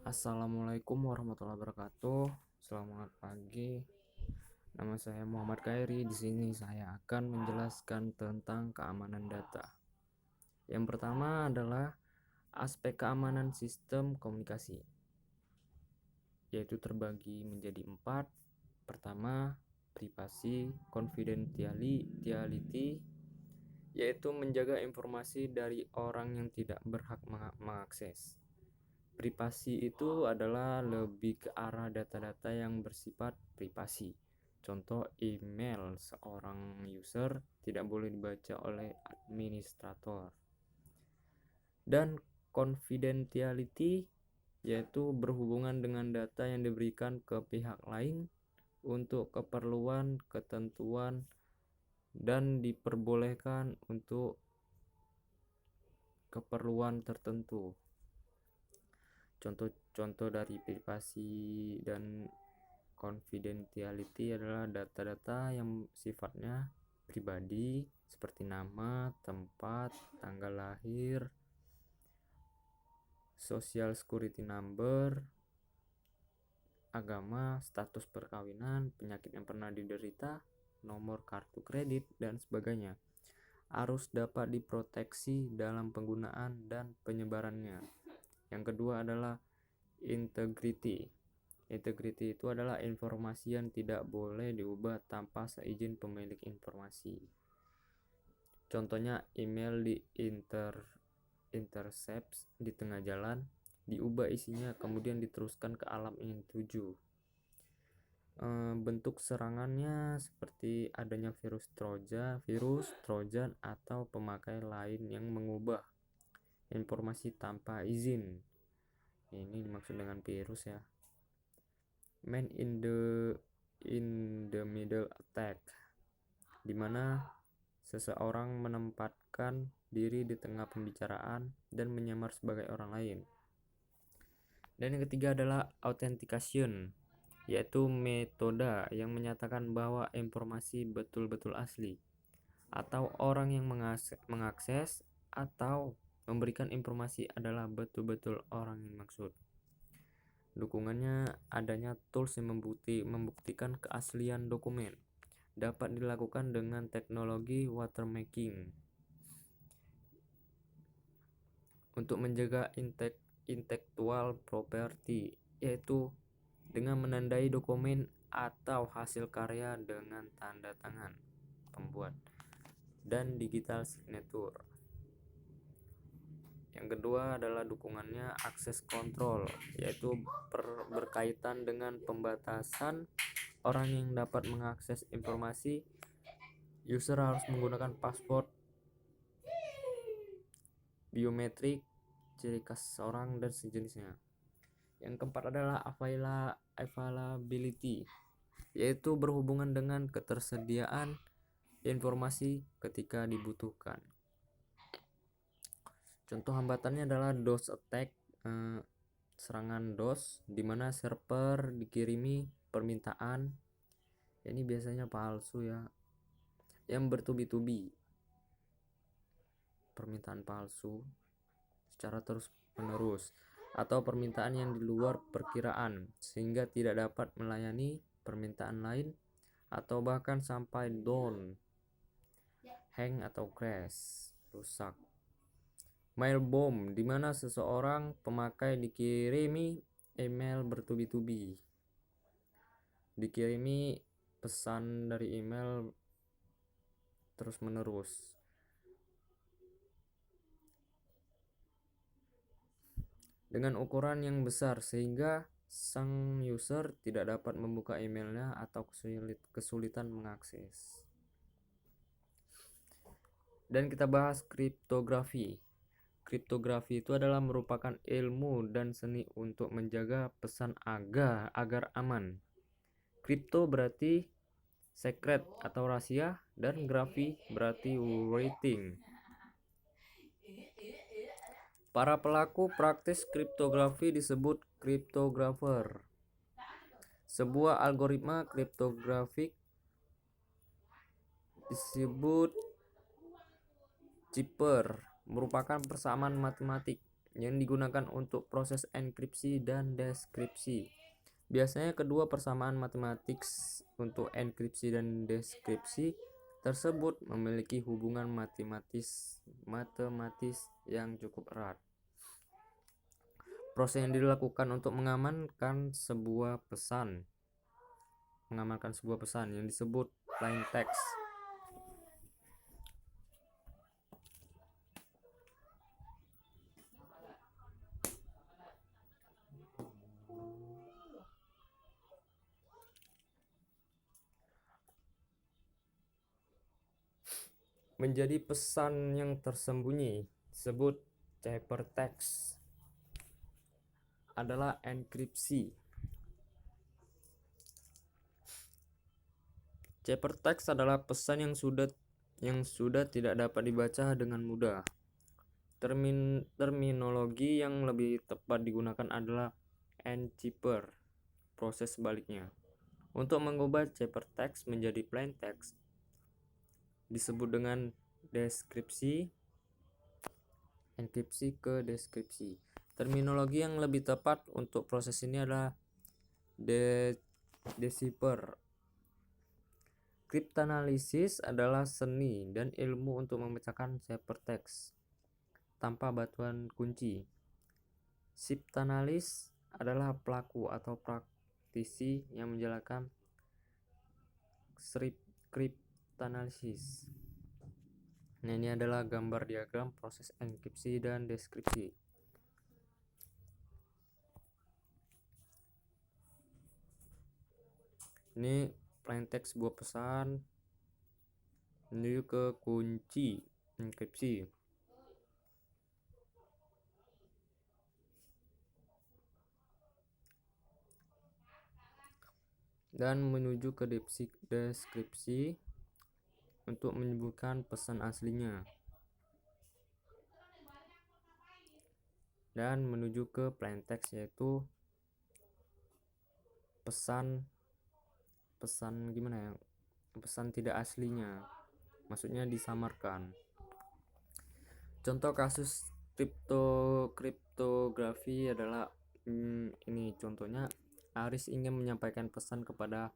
Assalamualaikum warahmatullahi wabarakatuh. Selamat pagi. Nama saya Muhammad Khairi. Di sini saya akan menjelaskan tentang keamanan data. Yang pertama adalah aspek keamanan sistem komunikasi, yaitu terbagi menjadi 4. Pertama, privasi, confidentiality, yaitu menjaga informasi dari orang yang tidak berhak mengakses. Privasi itu adalah lebih ke arah data-data yang bersifat privasi. Contoh, email seorang user tidak boleh dibaca oleh administrator. Dan confidentiality yaitu berhubungan dengan data yang diberikan ke pihak lain untuk keperluan, ketentuan, dan diperbolehkan untuk keperluan tertentu. Contoh dari privasi dan confidentiality adalah data-data yang sifatnya pribadi seperti nama, tempat, tanggal lahir, social security number, agama, status perkawinan, penyakit yang pernah diderita, nomor kartu kredit, dan sebagainya. Harus dapat diproteksi dalam penggunaan dan penyebarannya. Yang kedua adalah integrity. Integrity itu adalah informasi yang tidak boleh diubah tanpa seizin pemilik informasi. Contohnya, email di intercept di tengah jalan, diubah isinya, kemudian diteruskan ke alam yang dituju. Bentuk serangannya seperti adanya virus trojan atau pemakai lain yang mengubah informasi tanpa izin. Ini dimaksud dengan virus ya. Man in the middle attack, di mana seseorang menempatkan diri di tengah pembicaraan dan menyamar sebagai orang lain. Dan yang ketiga adalah authentication, yaitu metode yang menyatakan bahwa informasi betul-betul asli, atau orang yang mengakses atau memberikan informasi adalah betul-betul orang yang dimaksud. Dukungannya adanya tools yang membuktikan keaslian dokumen. Dapat dilakukan dengan teknologi watermarking untuk menjaga intellectual property, yaitu dengan menandai dokumen atau hasil karya dengan tanda tangan pembuat dan digital signature. Yang kedua adalah dukungannya akses control, yaitu berkaitan dengan pembatasan orang yang dapat mengakses informasi. User harus menggunakan password, biometrik, ciri khas orang, dan sejenisnya. Yang keempat adalah availability, yaitu berhubungan dengan ketersediaan informasi ketika dibutuhkan. Contoh hambatannya adalah DOS attack, serangan DOS, di mana server dikirimi permintaan, ini biasanya palsu ya, yang bertubi-tubi, permintaan palsu secara terus-menerus, atau permintaan yang di luar perkiraan sehingga tidak dapat melayani permintaan lain, atau bahkan sampai down, hang atau crash, rusak. Mail bomb, di mana seseorang pemakai dikirimi email bertubi-tubi, dikirimi pesan dari email terus-menerus. Dengan ukuran yang besar sehingga sang user tidak dapat membuka emailnya atau kesulitan mengakses. Dan kita bahas kriptografi. Kriptografi itu adalah merupakan ilmu dan seni untuk menjaga pesan agar aman. Kripto berarti secret atau rahasia, dan grafi berarti writing. Para pelaku praktis kriptografi disebut kriptografer. Sebuah algoritma kriptografik disebut cipher, merupakan persamaan matematik yang digunakan untuk proses enkripsi dan deskripsi. Biasanya kedua persamaan matematik untuk enkripsi dan deskripsi tersebut memiliki hubungan matematis yang cukup erat. Proses yang dilakukan untuk mengamankan sebuah pesan yang disebut plain text. Menjadi pesan yang tersembunyi disebut ciphertext adalah enkripsi. Ciphertext adalah pesan yang sudah tidak dapat dibaca dengan mudah. Terminologi yang lebih tepat digunakan adalah encipher. Proses sebaliknya, untuk mengubah ciphertext menjadi plain text disebut dengan deskripsi. Enkripsi ke deskripsi. Terminologi yang lebih tepat untuk proses ini adalah decipher. Kriptanalisis adalah seni dan ilmu untuk memecahkan ciphertext tanpa bantuan kunci. Kriptanalis adalah pelaku atau praktisi yang menjalankan kriptanalisis. Nah, ini adalah gambar diagram proses enkripsi dan deskripsi. Ini plain text sebuah pesan menuju ke kunci enkripsi. Dan menuju ke deskripsi untuk menyebutkan pesan aslinya. Dan menuju ke plain text yaitu pesan gimana ya? Pesan tidak aslinya. Maksudnya disamarkan. Contoh kasus kriptografi adalah ini contohnya. Aris ingin menyampaikan pesan kepada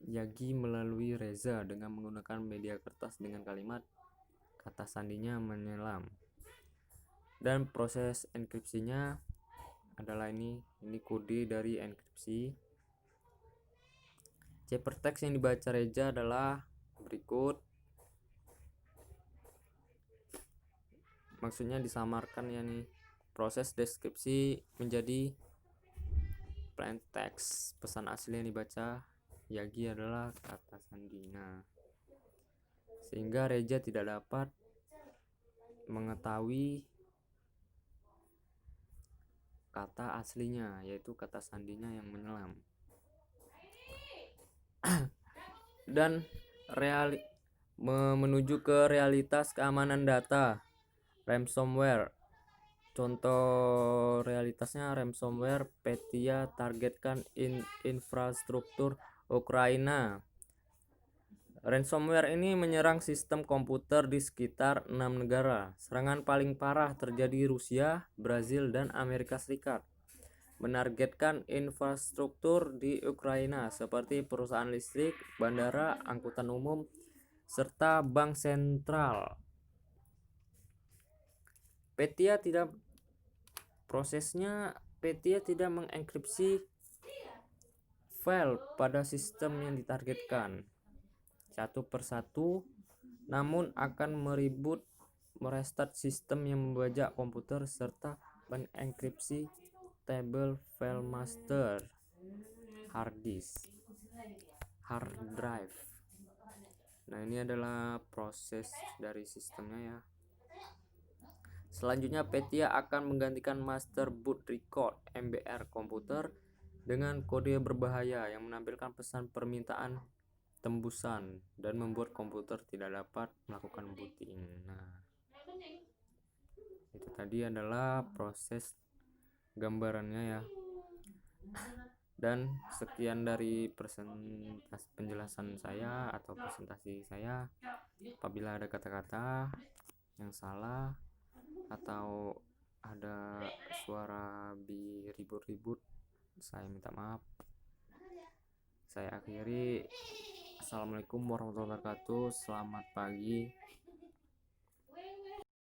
Yagi melalui Reza dengan menggunakan media kertas dengan kalimat kata sandinya menyelam. Dan proses enkripsinya adalah ini kode dari enkripsi. Ciphertext yang dibaca Reza adalah berikut. Maksudnya disamarkan ya nih. Proses deskripsi menjadi plain text. Pesan asli yang dibaca Yagi adalah kata sandinya. Sehingga Reza tidak dapat mengetahui kata aslinya, yaitu kata sandinya yang menyelam. Dan menuju ke realitas keamanan data, ransomware. Contoh realitasnya ransomware. Petya targetkan infrastruktur Ukraina. Ransomware ini menyerang sistem komputer di sekitar 6 negara. Serangan paling parah terjadi di Rusia, Brazil, dan Amerika Serikat. Menargetkan infrastruktur di Ukraina seperti perusahaan listrik, bandara, angkutan umum, serta bank sentral. Petya tidak mengenkripsi file pada sistem yang ditargetkan satu persatu, namun akan merestart sistem yang membajak komputer serta mengenkripsi tabel file master hard drive. Nah, ini adalah proses dari sistemnya ya. Selanjutnya, Petya akan menggantikan master boot record MBR komputer dengan kode berbahaya yang menampilkan pesan permintaan tembusan dan membuat komputer tidak dapat melakukan booting. Nah, itu tadi adalah proses gambarannya ya. Dan sekian dari penjelasan saya atau presentasi saya. Apabila ada kata-kata yang salah atau ada suara ribut-ribut, saya minta maaf. Saya akhiri. Assalamualaikum warahmatullahi wabarakatuh. Selamat pagi.